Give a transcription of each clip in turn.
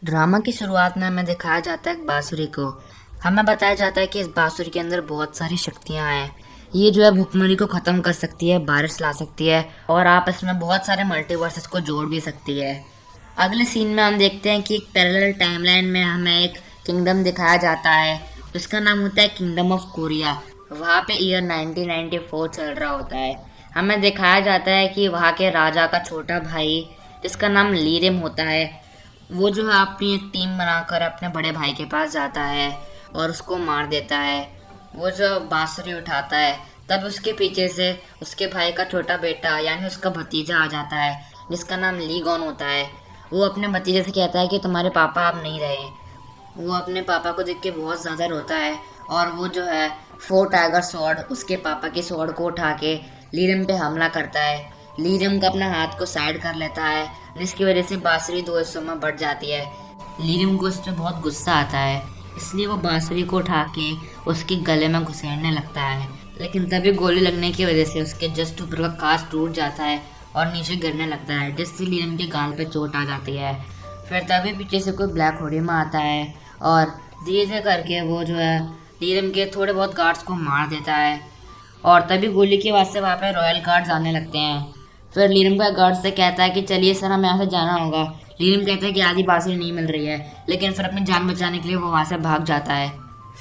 Drama की शुरुआत में हमें दिखाया जाता है एक बांसुरी को। हमें बताया जाता है कि इस बांसुरी के अंदर बहुत सारी शक्तियां हैं। ये जो है भुखमरी को ख़त्म कर सकती है, बारिश ला सकती है और आपस में बहुत सारे मल्टीवर्सेस को जोड़ भी सकती है। अगले सीन में हम देखते हैं कि एक पैरेलल टाइमलाइन में हमें एक किंगडम दिखाया जाता है जिसका नाम होता है किंगडम ऑफ कोरिया। वहाँ पे ईयर 1994 चल रहा होता है। हमें दिखाया जाता है कि वहाँ के राजा का छोटा भाई जिसका नाम लीरिम होता है, वो जो है अपनी एक टीम बनाकर अपने बड़े भाई के पास जाता है और उसको मार देता है। वो जो बांसुरी उठाता है तब उसके पीछे से उसके भाई का छोटा बेटा यानी उसका भतीजा आ जाता है जिसका नाम लीगॉन होता है। वो अपने भतीजे से कहता है कि तुम्हारे पापा अब नहीं रहे। वो अपने पापा को देख के बहुत ज़्यादा रोता है और वो जो है फोर टाइगर स्वॉर्ड उसके पापा की स्वॉर्ड को उठा के लीरम पे हमला करता है। लीरम का अपना हाथ को साइड कर लेता है जिसकी वजह से बांसुरी दो हिस्सों में बढ़ जाती है। लीरम को इस पर बहुत गुस्सा आता है, इसलिए वो बांसुरी को उठा के उसके गले में घुसेड़ने लगता है। लेकिन तभी गोली लगने की वजह से उसके जस्ट ऊपर का कांच टूट जाता है और नीचे गिरने लगता है जिससे लीरम के गाल पे चोट आ जाती है। फिर तभी पीछे से कोई ब्लैक होडी में आता है और धीरे धीरे करके वो जो है लीरम के थोड़े बहुत गार्ड्स को मार देता है और तभी गोली की आवाज़ से वहाँ पे रॉयल गार्ड्स आने लगते हैं। फिर लीरम का गार्ड से कहता है कि चलिए सर हमें यहाँ से जाना होगा। लीरम कहता है कि आधी बांसुरी नहीं मिल रही है, लेकिन फिर अपनी जान बचाने के लिए वो वहाँ से भाग जाता है।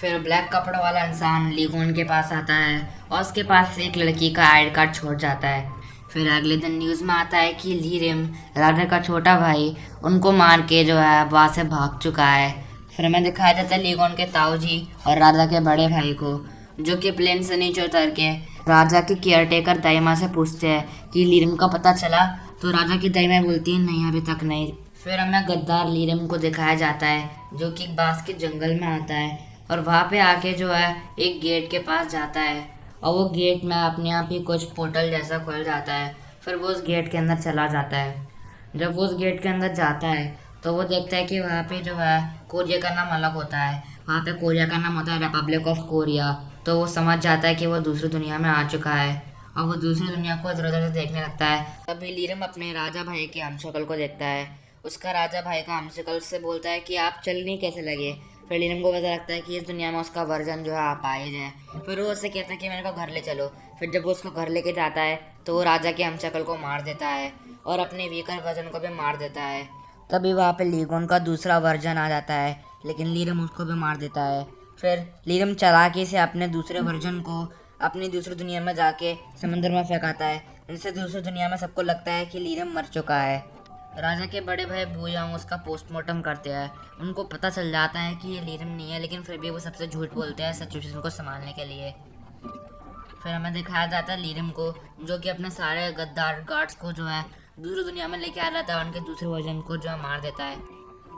फिर ब्लैक कपड़ों वाला इंसान लीगोन के पास आता है और उसके पास से एक लड़की का आईडी कार्ड छोड़ जाता है। फिर अगले दिन न्यूज़ में आता है कि लीरम, राजा का छोटा भाई, उनको मार के जो है वहाँ से भाग चुका है। फिर हमें दिखाया जाता है लीगोन के ताऊ जी और राजा के बड़े भाई को, जो कि प्लेन से नीचे उतर के राजा की केयरटेकर दाइमा से पूछते हैं कि लीरम का पता चला। तो राजा की दाइमा बोलती है नहीं अभी तक नहीं। फिर हमें गद्दार लीरम को दिखाया जाता है जो कि बांस के जंगल में आता है और वहाँ पे आके जो है एक गेट के पास जाता है और वो गेट में अपने आप ही कुछ पोर्टल जैसा खुल जाता है। फिर वो उस गेट के अंदर चला जाता है। जब वो उस गेट के अंदर जाता है तो वो देखता है कि वहाँ पे जो है कोरिया का नाम अलग होता है। वहाँ पे कोरिया का नाम होता है रिपब्लिक ऑफ कोरिया। तो वो समझ जाता है कि वो दूसरी दुनिया में आ चुका है और वो दूसरी दुनिया को इधर उधर से देखने लगता है। तभी लीरम अपने राजा भाई के हमशक्ल को देखता है। उसका राजा भाई का हमशक्ल उससे बोलता है कि आप चलने कैसे लगे। फिर लीरम को पता लगता है कि इस दुनिया में उसका वर्जन जो है अपाहिज है। फिर वो उससे कहता है कि मेरे को घर ले चलो। फिर जब वो उसको घर लेके जाता है तो वो राजा के हमशक्ल को मार देता है और अपने वीकर वर्जन को भी मार देता है। तभी वहाँ पे लीगोन का दूसरा वर्जन आ जाता है, लेकिन लीरम उसको भी मार देता है। फिर लीरम चालाकी से अपने दूसरे वर्जन को अपनी दूसरी दुनिया में जाके समंदर में फेंकाता है, जिससे दूसरी दुनिया में सबको लगता है कि लीरम मर चुका है। राजा के बड़े भाई बूयांग उसका पोस्टमार्टम करते हैं। उनको पता चल जाता है कि ये लीरम नहीं है, लेकिन फिर भी वो सबसे झूठ बोलते हैं सिचुएशन को संभालने के लिए। फिर हमें दिखाया जाता है लीरम को जो कि अपने सारे गद्दार गार्ड्स को जो है दूसरी दुनिया में लेके आ जाता है और उनके दूसरे वर्जन को जो है मार देता है।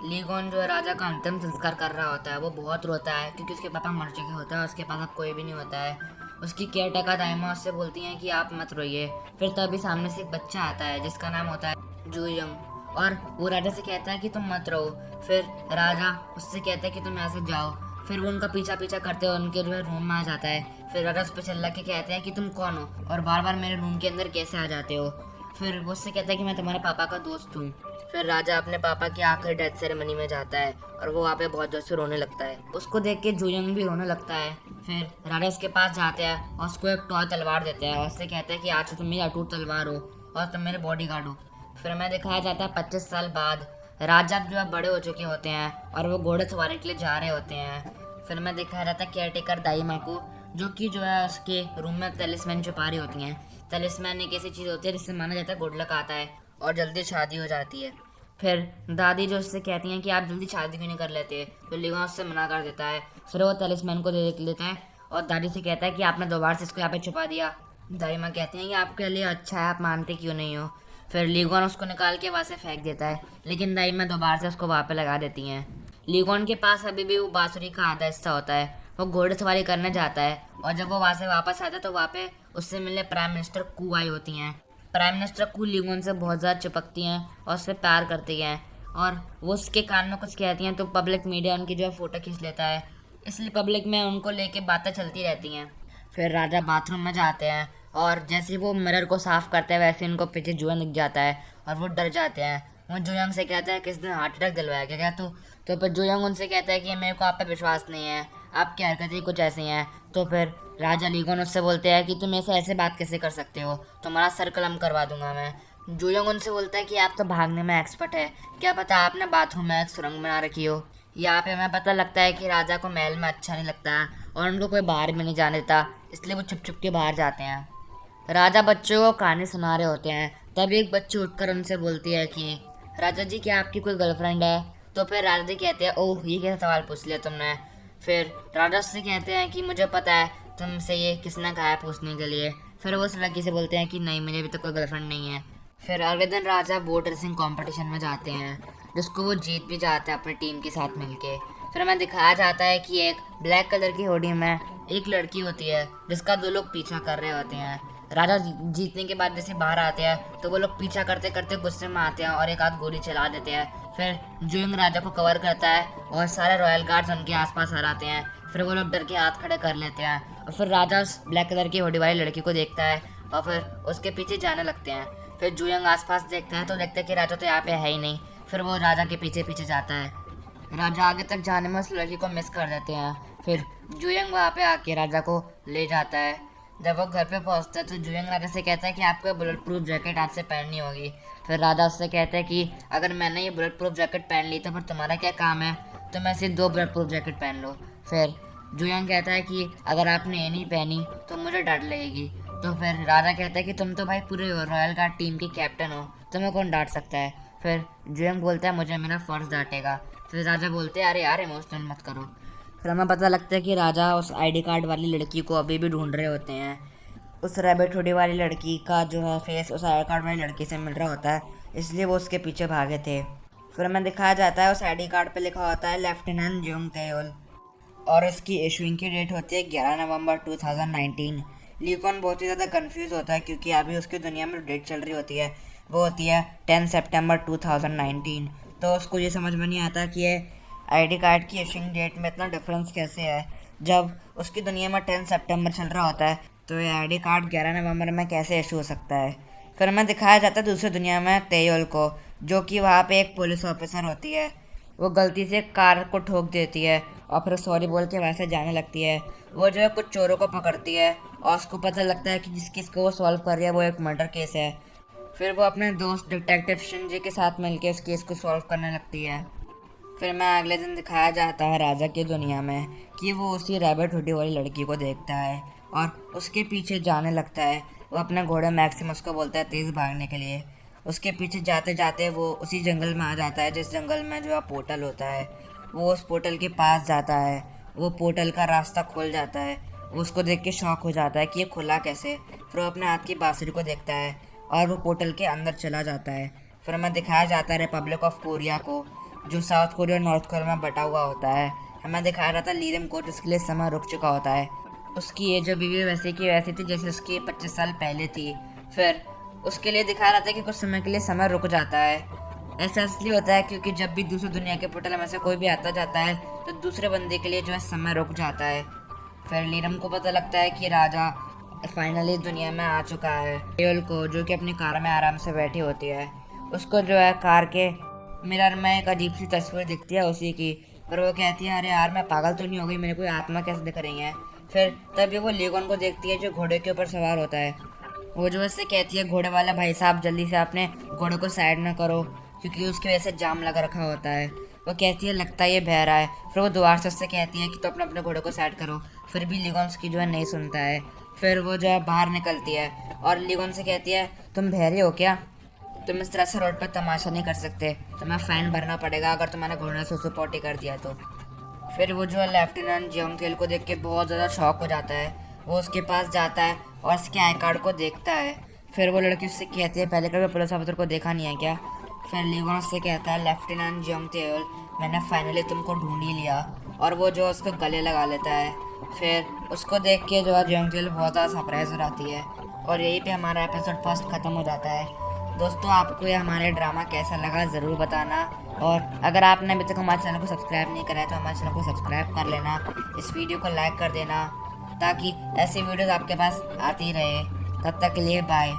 लीगोन जो है राजा का अंतिम संस्कार कर रहा होता है। वो बहुत रोता है क्योंकि उसके पापा मर चुके होते हैं, उसके पास अब कोई भी नहीं होता है। उसकी केयर टेकर दाइमा उससे बोलती हैं कि आप मत रोइए। फिर तभी सामने से एक बच्चा आता है जिसका नाम होता है जूयंग और वो राजा से कहता है कि तुम मत रो। फिर राजा उससे कहता है कि तुम यहाँ से जाओ। फिर वो उनका पीछा पीछा करते हुए उनके जो है रूम में आ जाता है। फिर राजा उस पर चिल्ला के कहते हैं कि तुम कौन हो और बार बार मेरे रूम के अंदर कैसे आ जाते हो। फिर वो उससे कहता है कि मैं तुम्हारे पापा का दोस्त हूँ। फिर राजा अपने पापा की आखिरी डेथ सेरेमनी में जाता है और वो वहाँ पे बहुत जोर से रोने लगता है। उसको देख के जूयंग भी रोने लगता है। फिर राजा उसके पास जाते हैं और उसको एक टॉय तलवार देते हैं और उससे कहते हैं कि आज से तुम मेरी अटूट तलवार हो और तुम मेरे बॉडी गार्ड हो। फिर हमें दिखाया जाता है 25 साल बाद राजा जो है बड़े हो चुके होते हैं और वो घोड़े सवारी के लिए जा रहे होते हैं। फिर हमें दिखाया जाता है केयरटेकर दाइमा को जो कि जो है उसके रूम में तलिस्मैन छुपा रही होती हैं। तलिस्मैन एक ऐसी चीज़ होती है जिससे माना जाता है गुड लक आता है और जल्दी शादी हो जाती है। फिर दादी जो उससे कहती हैं कि आप जल्दी शादी क्यों नहीं कर लेते, तो लिगोन उससे मना कर देता है। फिर वो तलिस्मैन को दे देता है और दादी से कहता है कि आपने दोबारा से इसको यहाँ पे छुपा दिया। दाइमा कहते हैं कि आपके लिए अच्छा है, आप मानते क्यों नहीं हो। फिर लिगोन उसको निकाल के वहाँ से फेंक देता है, लेकिन दाइमा दोबारा से उसको वहाँ पे लगा देती हैं। लिगोन के पास अभी भी वो बांसुरी का आधा हिस्सा होता है। वो घोड़सवारी करने जाता है और जब वो वहाँ से वापस आता है तो वहाँ पे उससे मिलने प्राइम मिनिस्टर कू आई होती हैं। प्राइम मिनिस्टर कू लिगोन से बहुत ज़्यादा चिपकती हैं और उससे प्यार करती हैं और वो उसके कान में कुछ कहती हैं तो पब्लिक मीडिया उनकी जो है फ़ोटो खींच लेता है। इसलिए पब्लिक में उनको लेके बातें चलती रहती हैं। फिर राजा बाथरूम में जाते हैं और जैसे ही वो मिरर को साफ करते हैं वैसे उनको पीछे जुआ दिख जाता है और वो डर जाते हैं। वो जोयंग से कहता है किस दिन हार्ट अटैक दिलवाया क्या क्या तो फिर जोयंग उनसे कहता है कि मेरे को आप पे विश्वास नहीं है, आपकी हरकतें कुछ ऐसी हैं। तो फिर राजा लीगोन उससे बोलते हैं कि तुम ऐसे बात कैसे कर सकते हो, तुम्हारा सर कलम करवा दूंगा मैं। जोयंग उनसे बोलता है कि आप तो भागने में एक्सपर्ट है, क्या पता आपने बाथरूम में एक सुरंग बना रखी हो। यहाँ पे हमें पता लगता है कि राजा को महल में अच्छा नहीं लगता है और उनको कोई बाहर भी नहीं जाने देता, इसलिए वो छुप छुप के बाहर जाते हैं। राजा बच्चों को कहानी सुना रहे होते हैं, तब एक बच्ची उठकर उनसे बोलती है कि राजा जी क्या आपकी कोई गर्लफ्रेंड है। तो फिर राजा जी कहते हैं ओह ये कैसा सवाल पूछ लिया तुमने। फिर राजा से कहते हैं कि मुझे पता है तुमसे ये किसने कहा है पूछने के लिए। फिर वो उस लड़की से बोलते हैं कि नहीं मुझे अभी तक कोई गर्लफ्रेंड नहीं है। फिर अगले दिन राजा बोट रेसिंग कंपटीशन में जाते हैं, जिसको वो जीत भी जाते हैं अपनी टीम के साथ मिलके। फिर हमें दिखाया जाता है कि एक ब्लैक कलर की होड़ी में एक लड़की होती है जिसका दो लोग पीछा कर रहे होते हैं। राजा जीतने के बाद जैसे बाहर आते हैं तो वो लोग पीछा करते करते गुस्से में आते हैं और एक आध गोली चला देते हैं। फिर जोयंग राजा को कवर करता है और सारे रॉयल गार्ड्स उनके आसपास आ जाते हैं। फिर वो लोग डर के हाथ खड़े कर लेते हैं और फिर राजा उस ब्लैक कलर की होड़ी वाली लड़की को देखता है और फिर उसके पीछे जाने लगते हैं। फिर जोयंग आसपास देखता है तो देखता है कि राजा तो यहाँ पे है ही नहीं। फिर वो राजा के पीछे पीछे जाता है। राजा आगे तक जाने में उस लड़की को मिस कर देते हैं। फिर जोयंग वहाँ पे आके राजा को ले जाता है। जब वो घर पे पहुँचता है तो जोयंग राजा से कहता है कि आपको बुलेट प्रूफ जैकेट आज से पहननी होगी। फिर राजा उससे कहता है कि अगर मैंने ये बुलेट प्रूफ जैकेट पहन ली तो फिर तुम्हारा क्या काम है, तो मैं सिर्फ 2 बुलेट प्रूफ जैकेट पहन लो। फिर जोयंग कहता है कि अगर आपने ये नहीं पहनी तो मुझे डांट लगेगी। तो फिर राजा कहता है कि तुम तो भाई पूरे रॉयल गार्ड टीम के कैप्टन हो, तुम्हें कौन डांट सकता है। फिर जोयंग बोलता है मुझे मेरा फर्ज डांटेगा। फिर राजा बोलते हैं अरे यार इमोशनल मत करो। फिर हमें पता लगता है कि राजा उस आईडी कार्ड वाली लड़की को अभी भी ढूंढ रहे होते हैं। उस रैबिट हुडी वाली लड़की का जो है फेस उस आईडी कार्ड वाली लड़की से मिल रहा होता है, इसलिए वो उसके पीछे भागे थे। फिर हमें दिखाया जाता है उस आईडी कार्ड पे लिखा होता है लेफ्टिनेंट जोंग तेयोल और इसकी इशूइंग की डेट होती है 11 नवंबर 2019। लीकॉन बहुत ही ज़्यादा कंफ्यूज होता है क्योंकि अभी उसकी दुनिया में डेट चल रही होती है, वो होती है 10 सितंबर 2019। तो उसको ये समझ में नहीं आता कि ये आईडी कार्ड की इशूइंग डेट में इतना डिफरेंस कैसे है। जब उसकी दुनिया में 10 सितंबर चल रहा होता है तो ये आईडी कार्ड 11 नवंबर में कैसे इशू हो सकता है। फिर हमें दिखाया जाता है दूसरी दुनिया में तेयोल को, जो कि वहाँ पे एक पुलिस ऑफिसर होती है। वो गलती से कार को ठोक देती है और फिर सॉरी बोल के वैसे जाने लगती है। वो जो है कुछ चोरों को पकड़ती है और उसको पता लगता है कि जिस केस को वो सॉल्व कर रही है वो एक मर्डर केस है। फिर वो अपने दोस्त डिटेक्टिव शिंजी के साथ मिलकर उस केस को सॉल्व करने लगती है। फिर मैं अगले दिन दिखाया जाता है राजा की दुनिया में कि वो उसी रैबिट हुडी वाली लड़की को देखता है और उसके पीछे जाने लगता है। वो अपने घोड़े मैक्सिमस को बोलता है तेज़ भागने के लिए। उसके पीछे जाते जाते वो उसी जंगल में आ जाता है जिस जंगल में जो है पोर्टल होता है। वो उस पोर्टल के पास जाता है, वो पोर्टल का रास्ता खुल जाता है। वो उसको देख के शॉक हो जाता है कि ये खुला कैसे। फिर वो अपने हाथ की बांसुरी को देखता है और वो पोर्टल के अंदर चला जाता है। फिर हमें दिखाया जाता है रिपब्लिक ऑफ कोरिया को, जो साउथ कोरिया और नॉर्थ कोरिया में बटा हुआ होता है। हमें दिखाया जाता है लीरम कोट उसके लिए समय रुक चुका होता है। उसकी एज अभी भी वैसे की वैसी थी जैसे उसकी 25 साल पहले थी। फिर उसके लिए दिखाया जाता है कि कुछ समय के लिए समय रुक जाता है। ऐसा इसलिए होता है क्योंकि जब भी दूसरी दुनिया के पोर्टल में से कोई भी आता जाता है तो दूसरे बंदे के लिए जो है समय रुक जाता है। फिर लीरम को पता लगता है कि राजा फाइनली दुनिया में आ चुका है। तेयोल को, जो कि अपनी कार में आराम से बैठी होती है, उसको जो है कार के मिरर में एक अजीब सी तस्वीर दिखती है उसी की। पर वो कहती है अरे यार मैं पागल तो नहीं हो गई, मेरे कोई आत्मा कैसे दिख रही है। फिर तभी वो लीगोन को देखती है जो घोड़े के ऊपर सवार होता है। वो जो उससे कहती है घोड़े वाला भाई साहब जल्दी से अपने घोड़े को साइड में करो क्योंकि उसकी वजह से जाम लगा रखा होता है। वो कहती है लगता है ये बह रहा है। फिर वो दोबारा से उससे कहती है कि तो अपने अपने घोड़े को साइड करो। फिर भी लीगोन उसकी जो है नहीं सुनता है। फिर वो जो है बाहर निकलती है और लीगोन से कहती है तुम बहरे हो क्या, तुम इस तरह से रोड पर तमाशा नहीं कर सकते, तुम्हें फ़ाइन भरना पड़ेगा अगर तुम्हारे घोड़े से उसको पोटी कर दिया तो। फिर वो जो है लेफ्टिनेंट जोंग तेल को देख के बहुत ज़्यादा शॉक हो जाता है। वो उसके पास जाता है और उसके आई कार्ड को देखता है। फिर वो लड़की उससे कहती है पहले कभी पुलिस ऑफिसर को देखा नहीं है क्या। फिर लीगोन उससे कहता है लेफ्टिनेंट जोंग तेल मैंने फाइनली तुमको ढूंढ ही लिया, और वो जो उसको गले लगा लेता है। फिर उसको देख के जो है जोंग तेल बहुत ज़्यादा सरप्राइज हो जाती है और यहीं पे हमारा एपिसोड फर्स्ट ख़त्म हो जाता है। दोस्तों आपको ये हमारे ड्रामा कैसा लगा ज़रूर बताना, और अगर आपने अभी तक हमारे चैनल को सब्सक्राइब नहीं करा है तो हमारे चैनल को सब्सक्राइब कर लेना, इस वीडियो को लाइक कर देना ताकि ऐसी वीडियोस आपके पास आती रहे। तब तक के लिए बाय।